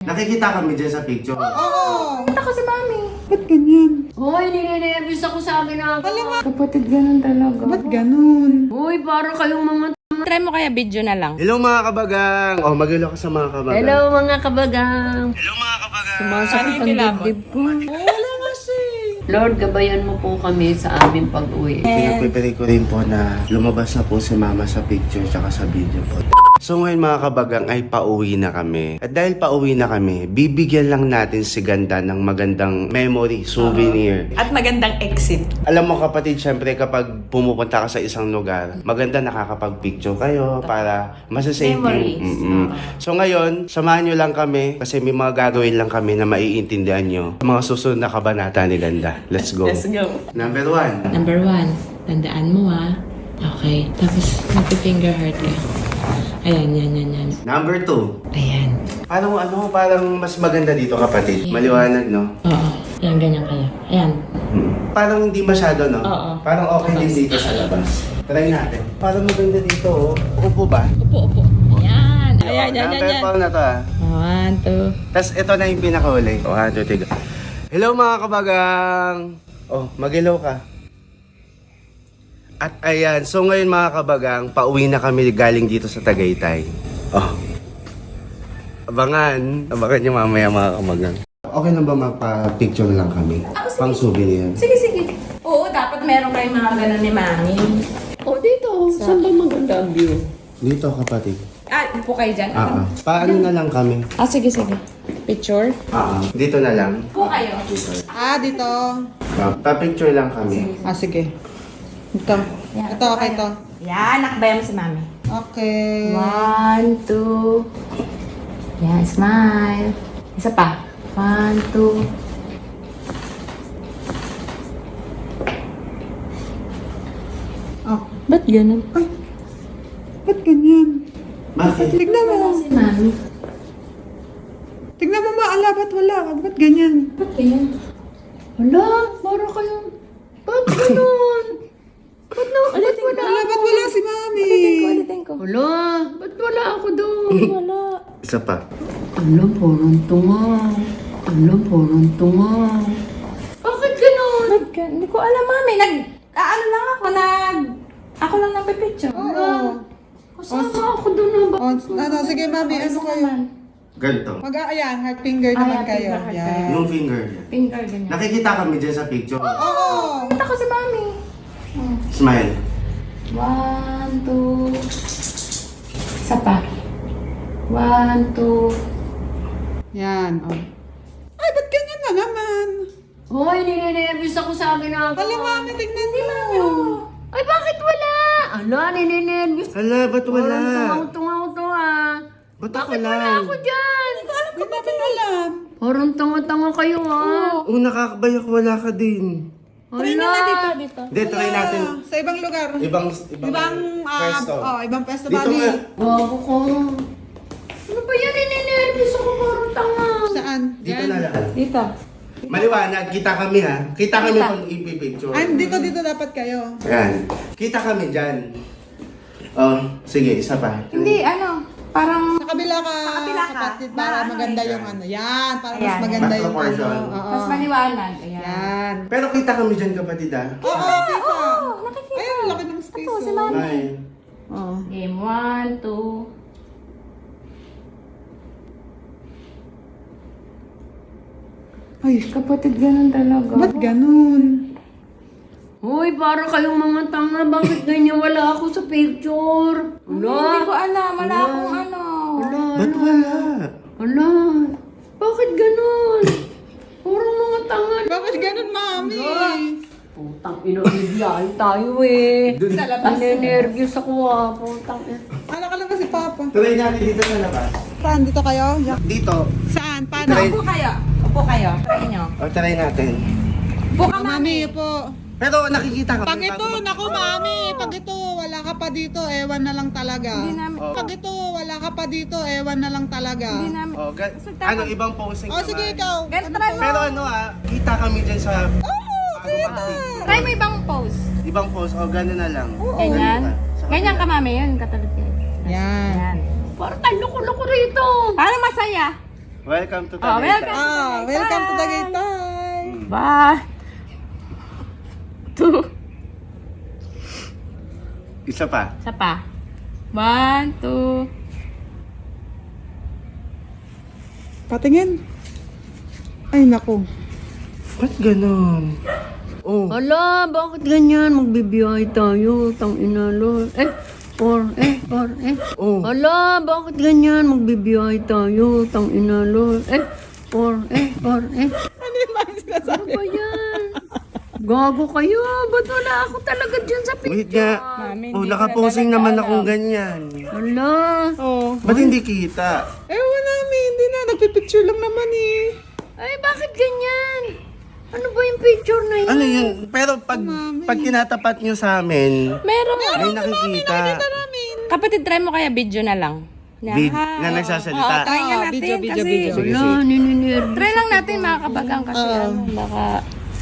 Nakikita kami dyan sa picture. Oo. Punta ko si mami. Ba't ganyan? Hoy, ninenervous ako sa akin na. Alam Kapatid, ganun talaga. Ba't ganun? Hoy, para kayong mga Try mo kaya video na lang. Hello mga kabagang! Oh, mag-hello ka sa mga kabagang. Hello mga kabagang. Hello mga kabagang! Sumasakit ang dibdib ko. Wala kasi. Lord, gabayan mo po kami sa aming pag-uwi. Pinagpipili ko rin po na lumabas na po si mama sa picture tsaka sa video po. So ngayon mga kabagang ay pauwi na kami. At dahil pauwi na kami, bibigyan lang natin si Ganda ng magandang memory, souvenir. At magandang exit. Alam mo kapatid, syempre kapag pumupunta ka sa isang lugar, maganda nakakapag-picture kayo para masasave Memories. So ngayon, samahan nyo lang kami kasi may mga gagawin lang kami na maiintindihan nyo. Mga susunod na kabanata ni Ganda. Let's go. Let's go. Number 1. Number 1, tandaan mo Okay. Tapos, magpi-finger heart ka. Ayan, yan. Number 2. Ayan. Parang mas maganda dito kapatid. Maliwanag, no? Oo. Yan, ganyan kayo. Ayan. Parang hindi masyado, no? Oo. Parang okay din dito sa labas. Try natin. Parang maganda dito, oh. Upo ba? Upo. Ayan. Ayan. Number 4 na to, 1, 2. Tapos ito na yung pinakahuli. 1, 2, 3. Hello mga kabagang! Oh, mag-hello ka. At ayan, so ngayon mga kabagang, pauwi na kami galing dito sa Tagaytay. Oh. Abangan nyo mamaya mga kabagang. Okay na ba magpa-picture lang kami? Pang souvenir. Sige. Oo, dapat meron kayong mga ganun ni Mami. O dito, saan ba maganda ang view? Dito kapatid. Upo kayo dyan. Paano na lang kami? Sige. Picture? Dito na lang. Upo kayo. Dito. Pa-picture lang kami. Sige. Ito. Ito, okay to. Yan, nakabaya mo si Mami. Okay. 1, 2. Yan, smile. Isa pa. 1, 2. Oh. Ba't ganun? Ba't ganyan? Bakit? Tignan mo. Si Mami. Tignan mo maala, ba't wala? Ba't ganyan? Ba't ganyan? Hala, para kayong... Ba't ganun? Ba't na? Ulitin ko. Wala, ba't wala si Mami? Ulitin ko. Hala, ba't wala ako doon? Wala. Isa pa. Hala, parang tungaw. Bakit ganun? Hindi ko alam, Mami. Ako lang nagpipicture. Oo. Kasama ako doon na Sige Mami, ano kayo? Ganito. Ayan, heart finger naman kayo. heart Yan. Yung finger niya. Finger ganyan. Nakikita kami dyan sa picture. Oo. Punta ko si Mami. Smile. 1, 2. Isa pa. 1, 2. Yan. Oh. Ay, ba't ganyan na naman? Hoy, ninenervous ako sa akin na. Hala Mami, tignan mo. Ay, bakit wala? Ala, ninenervous. Hala, ba't wala? Tungaw to Ba't Bakit wala? wala ako dyan? Hindi namin alam. Parang tanga-tanga kayo Oo, nakakabayak, wala ka din. Try nyo na dito. Hindi, try natin. Sa ibang lugar. Ibang Pwesto. Ibang pwesto Dito Mami. nga. Bago ko. Ano ba yan? Ninenervous ako, parang tanga. Saan? Dito na lang. Dito. Maliwanag, kita kami ha. Kita kami pag ipipicture. Dito dapat kayo. Ayan. Kita kami dyan. Oh, sige, isa pa. Hindi, parang... Sa kabila ka. Kapatid, para maganda yung Yan, para mas Ayan. maganda Mas yung proportion. Oo. Mas maliwanag. Ayan. Yan. Pero kita kami dyan kapatid ha. Oo, kita. nakikita. Ayun, laki ng space. Ito, si oh. Mami. Ay. Oo. Game 1, 2. Ay, Kapatid, ganun talaga. ba't ganun? Hoy, para kayong mga tanga. Bakit ganyan wala ako sa picture? Hindi Hala. ko alam. Wala akong Hala. Ba't wala? Hala. Bakit ganun? Parang mga tanga. Bakit ganun, Mami? Putang ina, bibiyay tayo eh. Sa labas. Ninenervous ako putang ina. Ano ka lang ba si Papa? Try natin dito sa labas. Saan? Dito kayo? Dito. Saan? Paano? Try. Upo kayo. Upo kayo. Try nyo. O, try natin. Upo ka, Mami, po. Pero nakikita kami. Pag ito, naku Mami, pag ito, wala ka pa dito, ewan na lang talaga. Hindi namin. Oh. Pag ito, wala ka pa dito, ewan na lang talaga. Hindi namin. Oh, ano, ibang posing Oh, sige ikaw. Ganito, Ano try po? mo. Pero ano kita kami dyan sa... Try mo ibang pose. Ibang pose, o gano'n na lang. Ganyan. Ganun ka. Ganyan ka, Mami. Yun, katulad kayo. Yan. Yan. Parang tayo loko-loko rito. Para masaya. Welcome to Oh, Tagaytay. welcome. Welcome to Tagaytay. Ba. Two. Isa pa. Isa pa. 1, 2. Patingin. Ay, naku. Ba't ganon? Oh. Hala, bakit ganyan? Magbibiyay tayo. Tang ina, Lord. Or. Oh. Hala, bakit ganyan? Magbibiyay tayo. Tang ina, Lord. Or. Ano yung mga sinasabi? Ano ba yan? Gago kayo. Ba't wala ako talaga dyan sa Wait picture? nga. Mami, Oh, hindi ko nakaposing na talaga naman alam. akong ganyan. Hala. Oh. Ba't hindi kita? Ewan namin, hindi na. Nagpipicture lang naman eh. Ay, bakit ganyan? Ano ba yung picture na yun? Ano yun? Pero pag tinatapat nyo sa amin, Meron. may nakikita. Kapatid, try mo kaya video na lang. Na nagsasalita. Oo, try nga natin Video. kasi. Sige, Wala, sige. nininir. Try lang natin mga kabagang kasi ano, baka...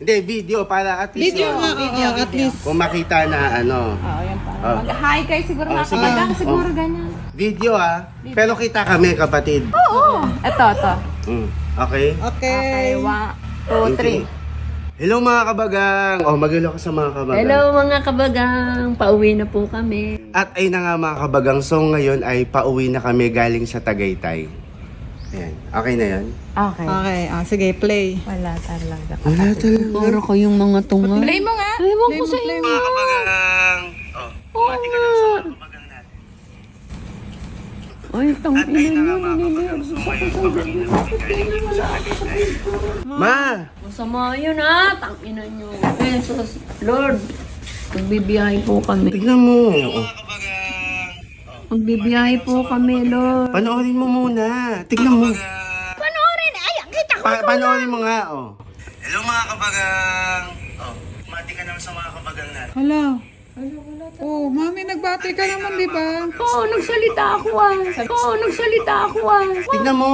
Hindi, video para at least Video yun, nga, oo, at least. kung makita na ano. Oo, yan pa. Oh. Mag-hi kayo siguro mga sige. kabagang, siguro Oh. ganyan. Video pero kita kami kapatid. Oo. Ito. Okay? Okay. 1, 2, 3. Hello mga kabagang! Oh, magalo ka sa mga kabagang. Hello mga kabagang. Pauwi na po kami. At ay na nga mga kabagang, so ngayon ay pauwi na kami galing sa Tagaytay. Ayan, okay na yan? Okay. Okay, sige, play. Wala talaga. Wala talaga. Para kayong mga tunga. Play mo nga. Ewan ko sa inyo. Mga kabagang! Oh, mati ka lang sa mga kabagang natin. Ay, tang At ay ina na nga nyo. mga kabagang, so ngayon pauwi na kami galing sa Tagaytay. Ma! Masama yun Tang ina nyo. Jesus, Lord. Magbibiyahe po kami. Tignan mo. Oh. Magbibiyahe po kami, Lord. Panoorin mo muna. Tignan mo. Panoorin! Ay, kita ko! Panoorin mo nga, oh. Hello mga kabagang! Oh, mati ka naman sa mga kabagang natin. Hala. Oh, mami, nagbati ka naman, di ba? Oo, nagsalita ako nagsalita ako Tignan mo.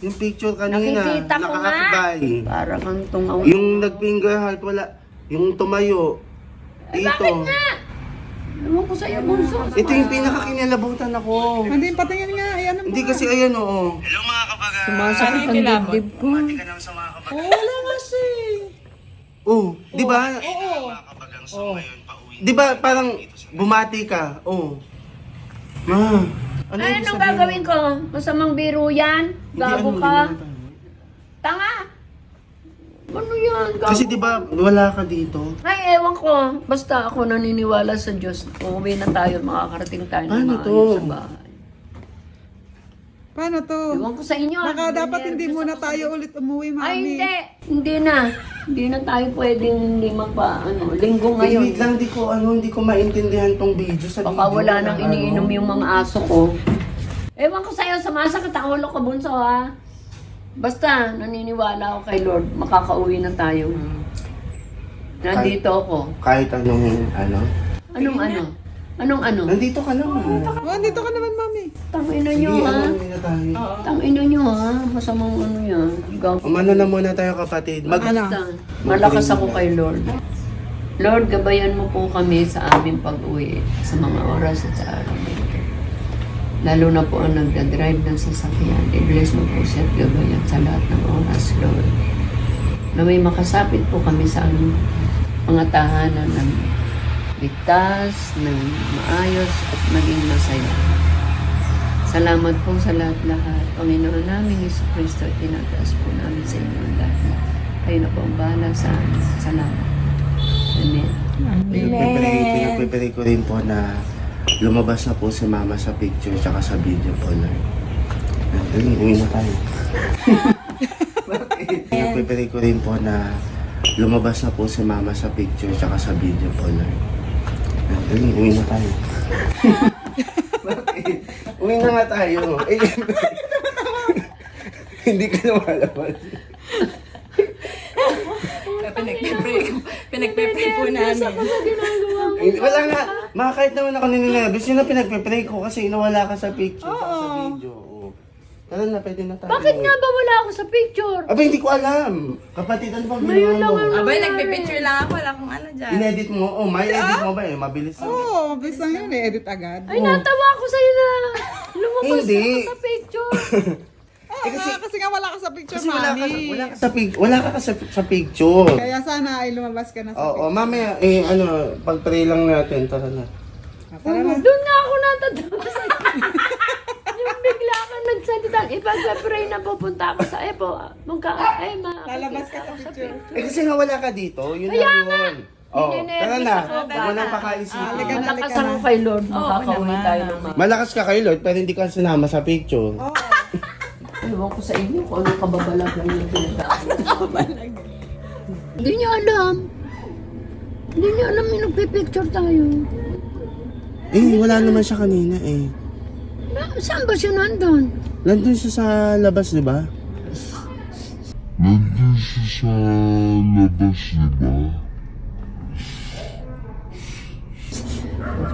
Yung picture kanina. Nakikita ko nga. Nakaakbay. Para kang tungaw. Yung nag-finger heart, wala. Yung tumayo. Dito. Bakit nga? Ewan ko sa'yo, bunso. Ito yung pinakakinilabutan ako. Hindi, patingin nga. Ay, ano mo? Hindi kasi ayan, oo. Hello mga kabagang! Sumasakit ang dibdib ko. Mati ka naman sa mga kabagang. Oh, wala kasi. Oh, di ba? Oo. Di ba parang bumati ka? Oh. Ma. Ano Ay, ibig anong sabihin? gagawin ko? Masamang biro yan? Gago Hindi, ka? ano, hindi Tanga? Ano yan? Gago. Kasi di ba wala ka dito? Ay, ewan ko. Basta ako naniniwala sa Diyos. Uuwi na tayo, makakarating tayo ng Paano maayos to? sa bahay. Paano to? Ewan ko sa inyo. Baka dapat hindi Nervous muna ako tayo ulit umuwi, mami. Ay, hindi. Hindi na. Hindi na tayo pwedeng hindi linggo ngayon. Wait lang, hindi ko maintindihan tong video sa Baka video. wala nang Ano? iniinom yung mga aso ko. Ewan ko sa'yo, sumasakit ang ulo ko, bunso ha. Basta, naniniwala ako kay Lord, makakauwi na tayo. Nandito ako. Kahit anong ano. Anong ano? Anong ano? Nandito ka naman. Oh, dito ka naman, mami. Tangina nyo Hindi, ha. ano na tayo. Tangina nyo ha. Masamang ano yan. Gago. Umano na muna tayo kapatid. Basta, malakas ako kay Lord. Lord, gabayan mo po kami sa aming pag-uwi sa mga oras at sa araw na ito. Lalo na po ang nagdadrive ng sasakyan. I-bless mo po siya at gabayan sa lahat ng oras, Lord. Na may makasapit po kami sa aming mga tahanan ng ligtas, ng maayos at maging masaya. Salamat po sa lahat-lahat. Panginoon namin, Yesu Cristo, tinataas po namin sa inyo ang lahat. Kayo na po ang bahala sa amin. Salamat. Amen. Pinagpipray ko rin po na lumabas na po si Mama sa picture tsaka sa video po na. Uwi na tayo. Pinagpipray ko rin po na lumabas na po si Mama sa picture tsaka sa video po na. Uwi na tayo. Uwi na nga tayo. Hindi ka na malabas. Pinagpe-pray po namin. Wala nga. Kahit naman ako nininebis, yun na pinagpipray ko kasi nawala ka sa picture tsaka sa video. Oo. Tara na, pwede na tayo. Bakit nga ba wala ako sa picture? Aba, hindi ko alam. Kapatid, ano bang Ngayon ginawa lang mo? Abay, nagpe-picture lang ako. Wala akong ano dyan. In-edit mo? Oh, may edit mo ba eh? Mabilis lang. Oo, mabilis lang yun. Edit agad. Ay, natawa ako sa'yo na lumabas Hindi. ako sa picture. Kasi nga wala ka sa picture, Kasi wala ka, mami. wala ka sa picture. Kaya sana ay lumabas ka na sa Oo, mamaya, pag-pray lang natin. Tara na. Tara na. Doon nga ako natatawa sa yung bigla ka nagsalita. Ipag-pray na pupunta ako sa Epo. Lalabas ka sa picture. Kasi nga wala ka dito, yun lang yun. Oh, tara na. Huwag nang pakaisipin. Halika na, Malakas halika na. ako kay Lord. Makakauwi tayo ng mga. Malakas ka kay Lord, pero hindi ka sinama sa picture. Oo. Ewan ko sa inyo kung anong kababalagan yung pinagdaan. Hindi niyo alam. Hindi niyo alam yung nagpipicture tayo. Wala naman siya kanina eh. Saan ba siya nandun? Nandun siya sa labas, di ba? Nandun siya sa labas, diba?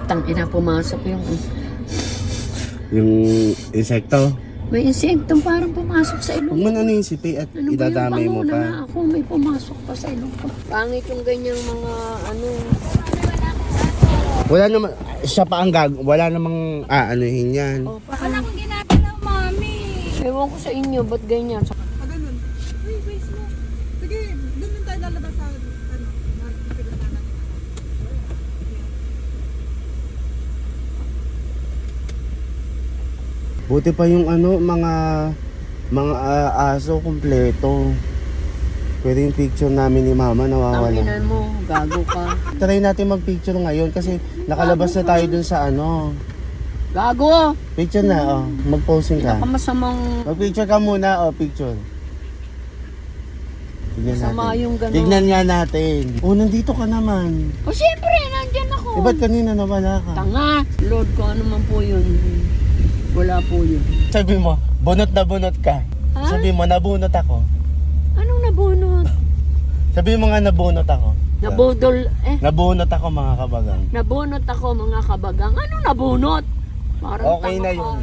Tangina, pumasok yung... Yung insekto. May insektong parang pumasok sa ilong. Huwag mo na isipin at Ano ba idadamay yung mo bango na pa. ako? May pumasok pa sa ilong ko. Pangit yung ganyang mga Wala naman, siya pa ang wala namang aanuhin yan. Wala akong ginagalaw, mami. Ewan ko sa inyo, ba't ganyan? Ganun. Uy, face mo. Sige, doon din tayo lalabas sa pinuntahan natin. Buti pa yung mga aso kumpleto. Pwede yung picture namin ni Mama nawawala. Tanginan mo, gago ka. Try natin mag-picture ngayon kasi nakalabas na tayo dun sa Gago! Picture na, mag-posing ka. Kamasamang Mag-picture ka muna, picture. Tignan sama natin. yung gano'n. Tignan nga natin. Nandito ka naman. O syempre, nandyan ako. Ba't kanina nawala ka? Tanga! Lord, kung ano man po yun. Wala po yun. Sabi mo, bunot na bunot ka. Ha? Sabi mo, nabunot ako. Anong nabunot? Sabi mo nga, nabunot ako. Nabudol, Nabunot ako mga kabagang. nabunot ako mga kabagang. Anong nabunot? Parang Okay tanga na ka. yun.